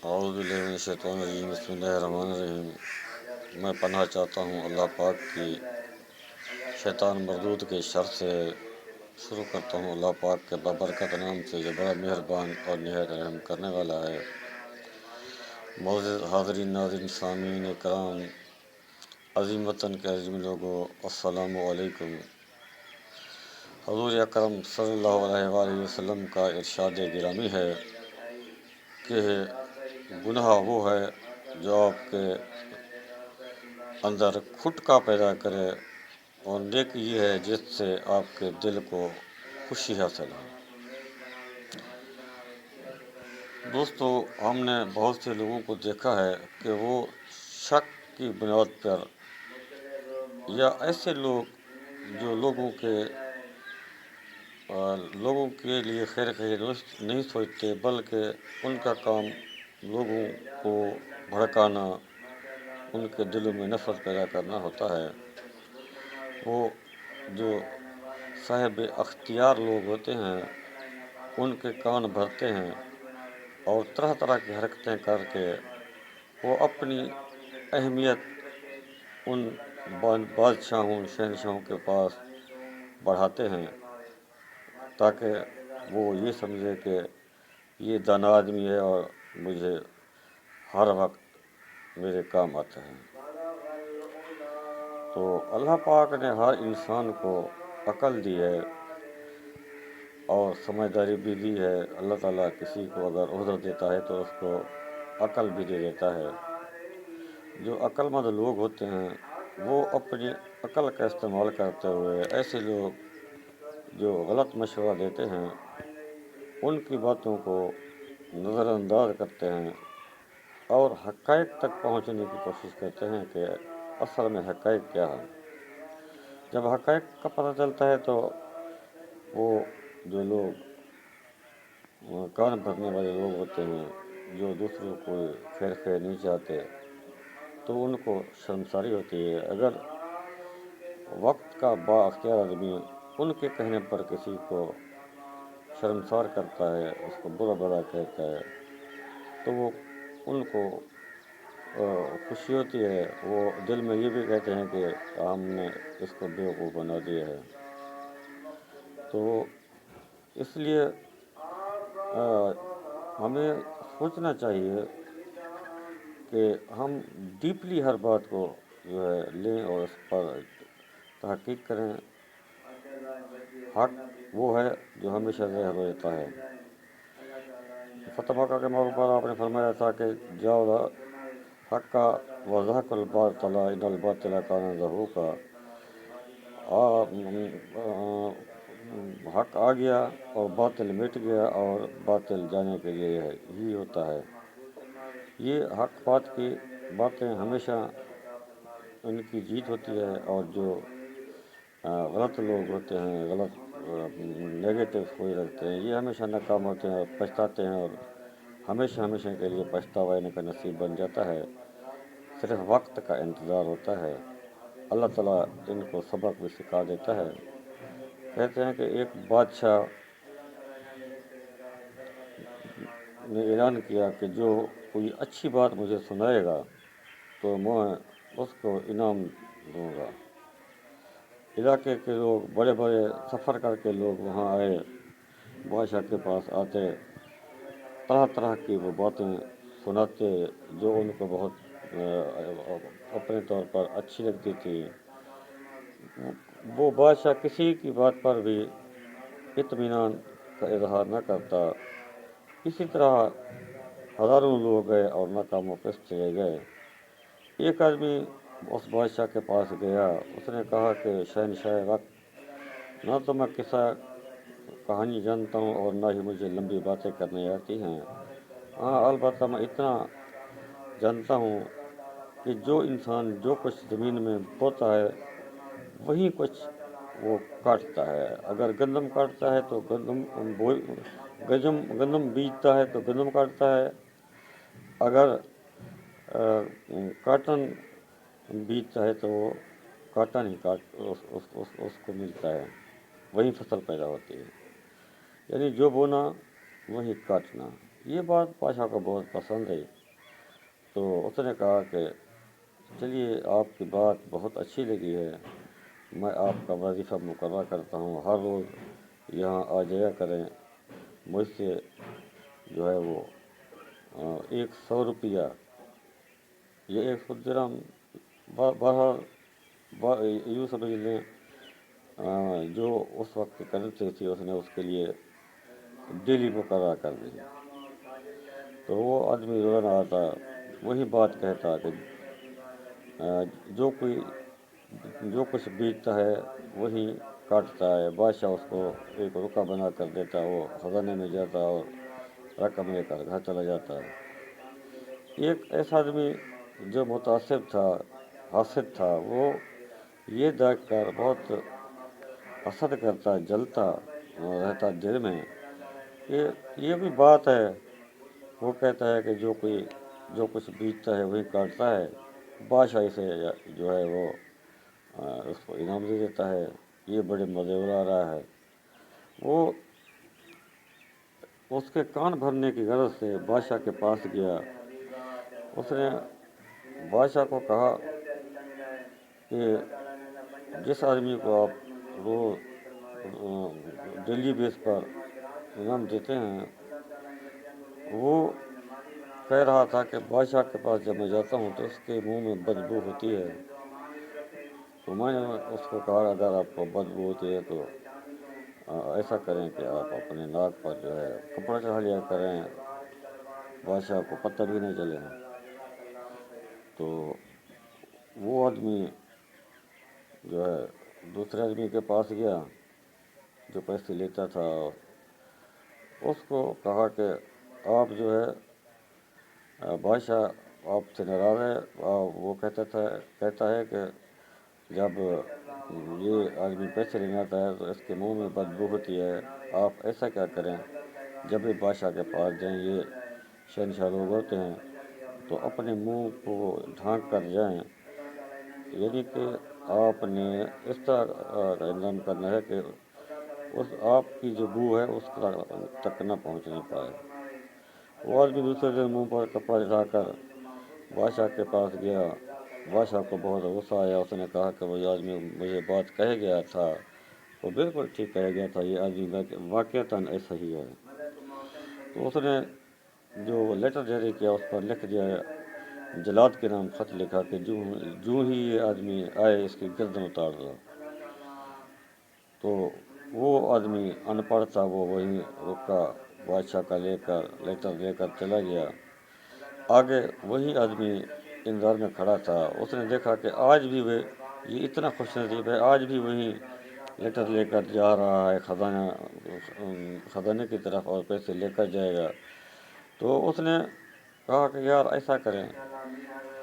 اعوذ باللہ من الشیطان الرجیم، بسم اللہ الرحمن الرحیم۔ میں پناہ چاہتا ہوں اللہ پاک کی شیطان مردود کے شر سے۔ شروع کرتا ہوں اللہ پاک کے بابرکت نام سے جو بڑا مہربان اور نہایت رحم کرنے والا ہے۔ معزز حاضرین، ناظرین، سامعین کرام، عظیم وطن کے عظیم لوگوں، السلام علیکم۔ حضور اکرم صلی اللہ علیہ وآلہ وسلم کا ارشاد گرامی ہے کہ گناہ وہ ہے جو آپ کے اندر کھٹکا پیدا کرے، اور نیکی یہ ہے جس سے آپ کے دل کو خوشی حاصل ہو۔ دوستو، ہم نے بہت سے لوگوں کو دیکھا ہے کہ وہ شک کی بنیاد پر یا ایسے لوگ جو لوگوں کے لیے خیر خیر نہیں سوچتے، بلکہ ان کا کام لوگوں کو بھڑکانا، ان کے دلوں میں نفرت پیدا کرنا ہوتا ہے۔ وہ جو صاحب اختیار لوگ ہوتے ہیں ان کے کان بھرتے ہیں اور طرح طرح کی حرکتیں کر کے وہ اپنی اہمیت ان بادشاہوں، شہنشاہوں کے پاس بڑھاتے ہیں، تاکہ وہ یہ سمجھے کہ یہ دانا آدمی ہے اور مجھے ہر وقت میرے کام آتا ہے۔ تو اللہ پاک نے ہر انسان کو عقل دی ہے اور سمجھداری بھی دی ہے۔ اللہ تعالیٰ کسی کو اگر عہدہ دیتا ہے تو اس کو عقل بھی دے دیتا ہے۔ جو عقل مند لوگ ہوتے ہیں وہ اپنی عقل کا استعمال کرتے ہوئے ایسے لوگ جو غلط مشورہ دیتے ہیں ان کی باتوں کو نظر انداز کرتے ہیں اور حقائق تک پہنچنے کی کوشش کرتے ہیں کہ اصل میں حقائق کیا ہے۔ جب حقائق کا پتہ چلتا ہے تو وہ جو لوگ کان بھرنے والے لوگ ہوتے ہیں، جو دوسروں کو خیر نہیں چاہتے، تو ان کو شرمساری ہوتی ہے۔ اگر وقت کا با اختیار آدمی ان کے کہنے پر کسی کو شرمسار کرتا ہے، اس کو برا بھلا کہتا ہے، تو وہ ان کو خوشی ہوتی ہے۔ وہ دل میں یہ بھی کہتے ہیں کہ ہم نے اس کو بیوقوف بنا دیا ہے۔ تو اس لیے ہمیں سوچنا چاہیے کہ ہم ڈیپلی ہر بات کو جو ہے لیں اور اس پر تحقیق کریں۔ حق وہ ہے جو ہمیشہ ظاہر ہوتا ہے۔ فتح مکہ کے موقع پر آپ نے فرمایا تھا کہ جاؤ حق کا وضحق الباطل ان الباطل کان زہوقا۔ حق آ گیا اور باطل مٹ گیا، اور باطل جانے کے لیے ہی ہوتا ہے۔ یہ حق بات کی باتیں ہمیشہ ان کی جیت ہوتی ہے، اور جو غلط لوگ ہوتے ہیں، غلط نیگیٹو سوچ رکھتے ہیں، یہ ہمیشہ ناکام ہوتے ہیں اور پچھتاتے ہیں، اور ہمیشہ کے لیے پچھتاوا ان کا نصیب بن جاتا ہے۔ صرف وقت کا انتظار ہوتا ہے۔ اللہ تعالیٰ ان کو سبق بھی سکھا دیتا ہے۔ کہتے ہیں کہ ایک بادشاہ نے اعلان کیا کہ جو کوئی اچھی بات مجھے سنائے گا تو میں اس کو انعام دوں گا۔ علاقے کے لوگ بڑے بڑے سفر کر کے لوگ وہاں آئے، بادشاہ کے پاس آتے، طرح طرح کی وہ باتیں سناتے جو ان کو بہت اپنے طور پر اچھی لگتی تھی۔ وہ بادشاہ کسی کی بات پر بھی اطمینان کا اظہار نہ کرتا۔ اسی طرح ہزاروں لوگ گئے اور ناکام و پست چلے گئے۔ ایک آدمی اس بادشاہ کے پاس گیا، اس نے کہا کہ شہنشاہ وقت، نہ تو میں قصہ کہانی جانتا ہوں اور نہ ہی مجھے لمبی باتیں کرنے آتی ہیں، ہاں البتہ میں اتنا جانتا ہوں کہ جو انسان جو کچھ زمین میں بوتا ہے وہی کچھ وہ کاٹتا ہے۔ اگر گندم کاٹتا ہے تو گندم بیجتا ہے تو گندم کاٹتا ہے، اگر کاٹن بیجتا ہے تو وہ کاٹن ہی اس کو ملتا ہے، وہی فصل پیدا ہوتی ہے۔ یعنی جو بونا وہی کاٹنا، یہ بات بادشاہ کو بہت پسند ہے، تو اس نے کہا کہ چلیے آپ کی بات بہت اچھی لگی ہے، میں آپ کا وظیفہ مقرر کرتا ہوں، ہر روز یہاں آ جایا کریں، مجھ سے جو ہے وہ 100 روپیہ یا 100 درہم، بہرحال یوں سمجھ لیں جو اس وقت کرنسی تھی اس نے اس کے لیے ڈیلی مقرر کر دی۔ تو وہ آدمی روزانہ آتا، وہی بات کہتا کہ جو کوئی جو کچھ بیچتا ہے وہی کاٹتا ہے، بادشاہ اس کو ایک رکا بنا کر دیتا، وہ خزانے میں جاتا اور رقم لے کر گھر چلا جاتا ہے۔ ایک ایسا آدمی جو متعصب تھا، حاسد تھا، وہ یہ دیکھ کر بہت حسد کرتا، جلتا رہتا دل میں کہ یہ بھی بات ہے۔ وہ کہتا ہے کہ جو کچھ بیچتا ہے وہی کاٹتا ہے، بادشاہ اسے جو ہے وہ اس کو انعام دے دیتا ہے، یہ بڑے مزے اڑا رہا ہے۔ وہ اس کے کان بھرنے کی غرض سے بادشاہ کے پاس گیا۔ اس نے بادشاہ کو کہا کہ جس آدمی کو آپ روز ڈیلی بیس پر انعام دیتے ہیں، وہ کہہ رہا تھا کہ بادشاہ کے پاس جب میں جاتا ہوں تو اس کے منہ میں بدبو ہوتی ہے۔ تو میں نے اس کو کہا اگر آپ کو بدبو ہوتی ہے تو ایسا کریں کہ آپ اپنے ناک پر جو ہے کپڑا چڑھا لیا کریں، بادشاہ کو پتہ بھی نہیں چلے۔ تو وہ آدمی جو ہے دوسرے آدمی کے پاس گیا جو پیسے لیتا تھا، اس کو کہا کہ آپ جو ہے بادشاہ آپ سے ناراض ہے، وہ کہتا ہے کہ جب یہ آدمی پیسے لینے آتا ہے تو اس کے منہ میں بدبو ہوتی ہے، آپ ایسا کیا کریں جب بھی بادشاہ کے پاس جائیں، یہ شہنشاہ لوگ ہوتے ہیں، تو اپنے منہ کو ڈھانک کر جائیں، یعنی کہ آپ نے اس طرح کا انتظام کرنا ہے کہ آپ کی جو بو ہے اس تک نہ پہنچنے پائے۔ وہ آدمی دوسرے دن منہ پر کپڑا چڑھا کر بادشاہ کے پاس گیا۔ بادشاہ کو بہت غصہ آیا، اس نے کہا کہ وہ آدمی مجھے بات کہہ گیا تھا، وہ بالکل ٹھیک کہہ گیا تھا، یہ آدمی واقعتاً ایسا ہی ہے۔ تو اس نے جو لیٹر جاری کیا اس پر لکھ دیا، جلاد کے نام خط لکھا کہ جو ہی یہ آدمی آئے اس کی گردن اتار دو۔ تو وہ آدمی ان پڑھ تھا، وہ وہیں رکا، بادشاہ کا لیٹر لے کر چلا گیا۔ آگے وہی آدمی انتظار میں کھڑا تھا، اس نے دیکھا کہ آج بھی یہ اتنا خوش نصیب ہے، آج بھی وہی لیٹر لے کر جا رہا ہے خزانے کی طرف اور پیسے لے کر جائے گا۔ تو اس نے کہا کہ یار ایسا کریں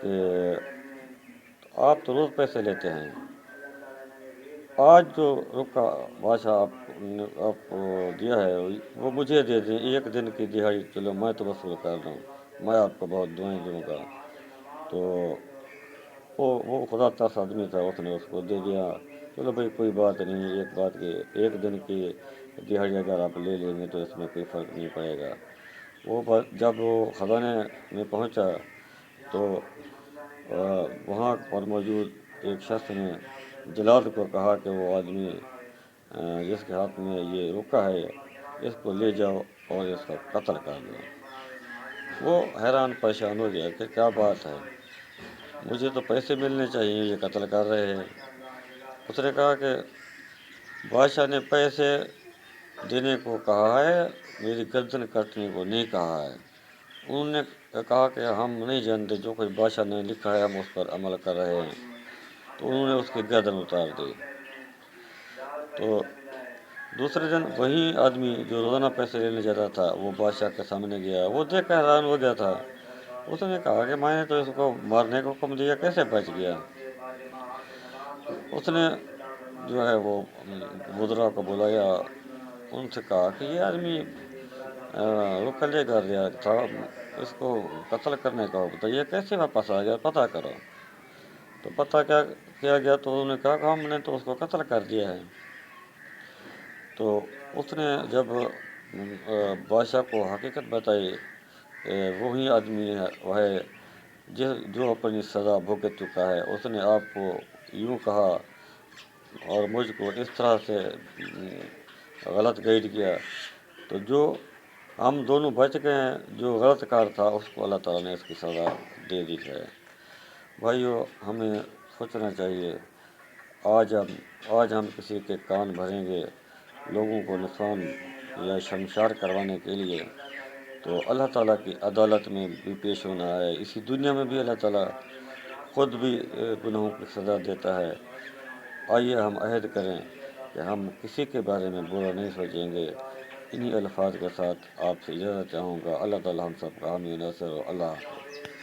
کہ آپ تو روز پیسے لیتے ہیں، آج جو رکا بادشاہ آپ کو دیا ہے وہ مجھے دے دیں، ایک دن کی دہاڑی، چلو میں تو وصول کر دوں، میں آپ کو بہت دعائیں دوں گا۔ تو وہ خدا ترس آدمی تھا، اس نے اس کو دے دیا۔ چلو بھائی کوئی بات نہیں، ایک دن کی دہاڑی اگر آپ لے لیں گے تو اس میں کوئی فرق نہیں پڑے گا۔ جب وہ خزانے میں پہنچا تو وہاں پر موجود ایک شخص نے جلاد کو کہا کہ وہ آدمی جس کے ہاتھ میں یہ رکا ہے اس کو لے جاؤ اور اس کا قتل کر دو۔ وہ حیران پریشان ہو گیا کہ کیا بات ہے، مجھے تو پیسے ملنے چاہیے، یہ قتل کر رہے ہیں۔ اس نے کہا کہ بادشاہ نے پیسے دینے کو کہا ہے، میری گردن کٹنے کو نہیں کہا ہے۔ انہوں نے کہا کہ ہم نہیں جانتے، جو کچھ بادشاہ نے لکھا ہے ہم اس پر عمل کر رہے ہیں۔ تو انہوں نے اس کی گردن اتار دی۔ تو دوسرے دن وہی آدمی جو روزانہ پیسے لینے جاتا تھا وہ بادشاہ کے سامنے گیا، وہ دیکھ کر حیران ہو گیا تھا۔ اس نے کہا کہ میں نے تو اس کو مارنے کا حکم دیا، کیسے بچ گیا؟ اس نے جو ہے وہ وزراء کو بلایا، ان سے کہا کہ یہ آدمی رکا لے کر گیا تھا، اس کو قتل کرنے کا حکم تھا، یہ کیسے واپس آ گیا، پتہ کرو۔ تو پتہ کیا گیا تو انہوں نے کہا کہ ہم نے تو اس کو قتل کر دیا ہے۔ تو اس نے جب بادشاہ کو حقیقت بتائی وہی آدمی ہے جو اپنی سزا بھگت چکا ہے. اس نے آپ کو یوں کہا اور مجھ کو اس طرح سے غلط گائیڈ کیا، تو جو ہم دونوں بچ گئے ہیں، جو غلط کار تھا اس کو اللہ تعالیٰ نے اس کی سزا دے دی ہے. بھائیو، ہمیں سوچنا چاہیے. آج ہم کسی کے کان بھریں گے لوگوں کو نقصان یا شرمسار کروانے کے لیے، تو اللہ تعالیٰ کی عدالت میں بھی پیش ہونا ہے. اسی دنیا میں بھی اللہ تعالیٰ خود بھی گناہوں کی سزا دیتا ہے. آئیے ہم عہد کریں کہ ہم کسی کے بارے میں برا نہیں سوچیں گے. انہی الفاظ کے ساتھ آپ سے اجازت چاہوں گا. اللہ تعالیٰ ہم سب کا حامی و ناصر ہو. اللہ حافظ.